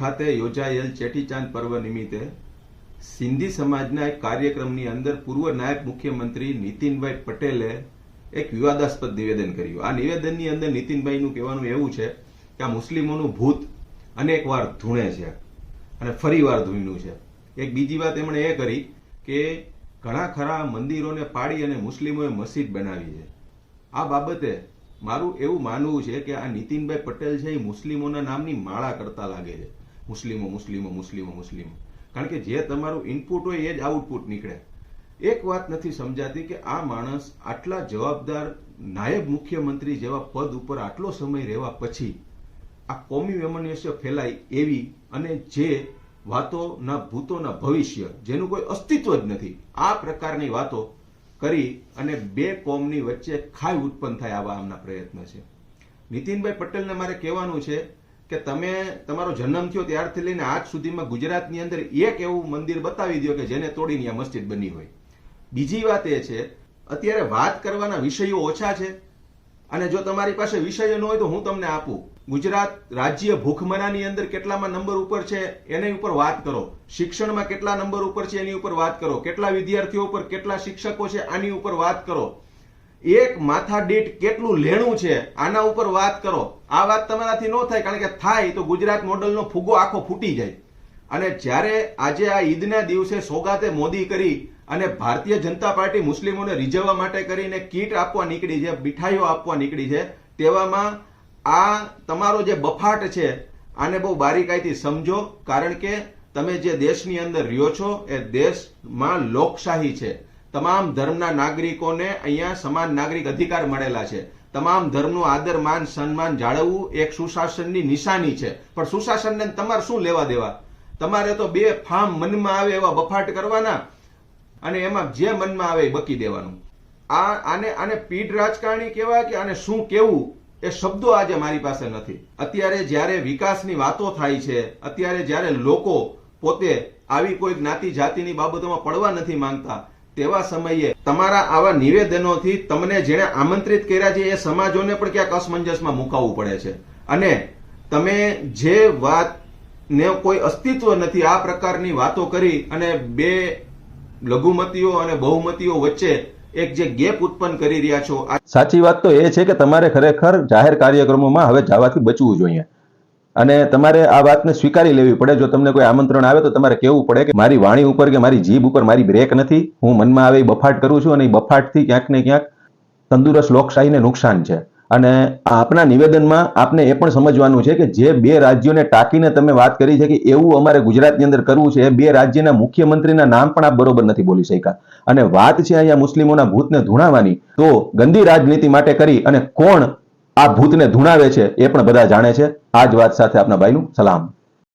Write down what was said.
ખાતે યોજાયેલ ચેટીચાંદ પર્વ નિમિત્તે સિંધી સમાજના એક કાર્યક્રમની અંદર પૂર્વ નાયબ મુખ્યમંત્રી નીતિનભાઈ પટેલે એક વિવાદાસ્પદ નિવેદન કર્યું। આ નિવેદનની અંદર નીતિનભાઈનું કહેવાનું એવું છે કે આ મુસ્લિમોનું ભૂત અનેકવાર ધૂણે છે અને ફરીવાર ધૂણ્યું છે। એક બીજી વાત એમણે એ કરી કે ઘણા ખરા મંદિરોને પાડી અને મુસ્લિમોએ મસ્જિદ બનાવી છે। આ બાબતે મારું એવું માનવું છે કે આ નીતિનભાઈ પટેલ છે એ મુસ્લિમોના નામની માળા કરતા લાગે છે। મુસ્લિમો મુસ્લિમો મુસ્લિમો મુસ્લિમો, કારણ કે જે તમારું ઇનપુટ હોય એ જ આઉટપુટ નીકળે। એક વાત નથી સમજાતી કે આ માણસ આટલા જવાબદાર નાયબ મુખ્યમંત્રી જેવા પદ ઉપર આટલો સમય રહેવા પછી આ કોમી વૈમનસ્ય ફેલાય એવી અને જે વાતો ના ભૂતોના ભવિષ્ય જેનું કોઈ અસ્તિત્વ જ નથી આ પ્રકારની વાતો કરી અને બે કોમની વચ્ચે ખાઈ ઉત્પન્ન થાય આવા આમના પ્રયત્ન છે। નીતિનભાઈ પટેલને મારે કહેવાનું છે કે તમે તમારો જન્મ થયો ત્યારથી લઈને આજ સુધીમાં ગુજરાતની અંદર એક એવું મંદિર બતાવી દો કે જેને તોડીને આ મસ્જિદ બની હોય। બીજી વાત એ છે અત્યારે વાત કરવાના વિષયો ઓછા છે અને જો તમારી પાસે વિષય ન હોય તો હું તમને આપું। ગુજરાત રાજ્ય ભૂખમરાની અંદર કેટલામાં નંબર ઉપર છે એની ઉપર વાત કરો, શિક્ષણમાં કેટલા નંબર ઉપર છે એની ઉપર વાત કરો, કેટલા વિદ્યાર્થીઓ ઉપર કેટલા શિક્ષકો છે આની ઉપર વાત કરો, એક માથા દીઠ કેટલું લેણું છે આના ઉપર વાત કરો। આ વાત તમારાથી ન થાય, કારણ કે થાય તો ગુજરાત મોડલનો ફુગ્ગો આખો ફૂટી જાય। અને જ્યારે આજે આ ઈદના દિવસે સોગાતે મોદી કરી અને ભારતીય જનતા પાર્ટી મુસ્લિમોને રીઝવવા માટે કરીને કીટ આપવા નીકળી છે, મીઠાઈઓ આપવા નીકળી છે, તેવામાં આ તમારો જે બફાટ છે આને બહુ બારીકાઈથી સમજો, કારણ કે તમે જે દેશની અંદર રહ્યો છો એ દેશમાં લોકશાહી છે। તમામ ધર્મના નાગરિકોને અહીંયા સમાન નાગરિક અધિકાર મળેલા છે। તમામ ધર્મનું આદર માન સન્માન જાળવવું એક સુશાસનની નિશાની છે, પણ સુશાસનને તમારે શું લેવા દેવા? તમારે તો બે ફામ મનમાં આવે એવા બફાટ કરવાના અને એમાં જે મનમાં આવે એ બકી દેવાનું। આને પીઢ રાજકારણી કહેવાય કે આને શું કેવું એ શબ્દો આજે મારી પાસે નથી। અત્યારે જ્યારે વિકાસની વાતો થાય છે, અત્યારે જ્યારે લોકો પોતે આવી કોઈ જ્ઞાતિ જાતિની બાબતોમાં પડવા નથી માંગતા, તેવા સમયે તમારા આવા નિવેદનોથી તમને જેને આમંત્રિત કર્યા છે એ સમાજોને પણ ક્યાંક અસમંજસમાં મુકાવવું પડે છે। અને તમે જે વાત ને કોઈ અસ્તિત્વ નથી આ પ્રકારની વાતો કરી અને બે લઘુમતીઓ અને બહુમતીઓ વચ્ચે એક જે ગેપ ઉત્પન્ન કરી રહ્યા છો। સાચી વાત તો એ છે કે તમારે ખરેખર જાહેર કાર્યક્રમોમાં હવે જવાથી બચવું જોઈએ અને તમારે આ વાતને સ્વીકારી લેવી પડે। જો તમને કોઈ આમંત્રણ આવે તો તમારે કહેવું પડે કે મારી વાણી ઉપર કે મારી જીભ ઉપર મારી બ્રેક નથી, હું મનમાં આવે બફાટ કરું છું અને એ બફાટથી ક્યાંક ને ક્યાંક તંદુરસ્ત લોકશાહીને નુકસાન છે। અને આપના નિવેદનમાં આપને એ પણ સમજવાનું છે કે જે બે રાજ્યોને ટાંકીને તમે વાત કરી છે કે એવું અમારે ગુજરાતની અંદર કરવું છે, એ બે રાજ્યના મુખ્યમંત્રીના નામ પણ આપ બરોબર નથી બોલી શક્યા। અને વાત છે અહીંયા મુસ્લિમોના ભૂતને ધૂણાવવાની, તો ગંદી રાજનીતિ માટે કરી અને કોણ આ ભૂતને ધૂણાવે છે એ પણ બધા જાણે છે। આ જ વાત સાથે આપના ભાઈનું સલામ।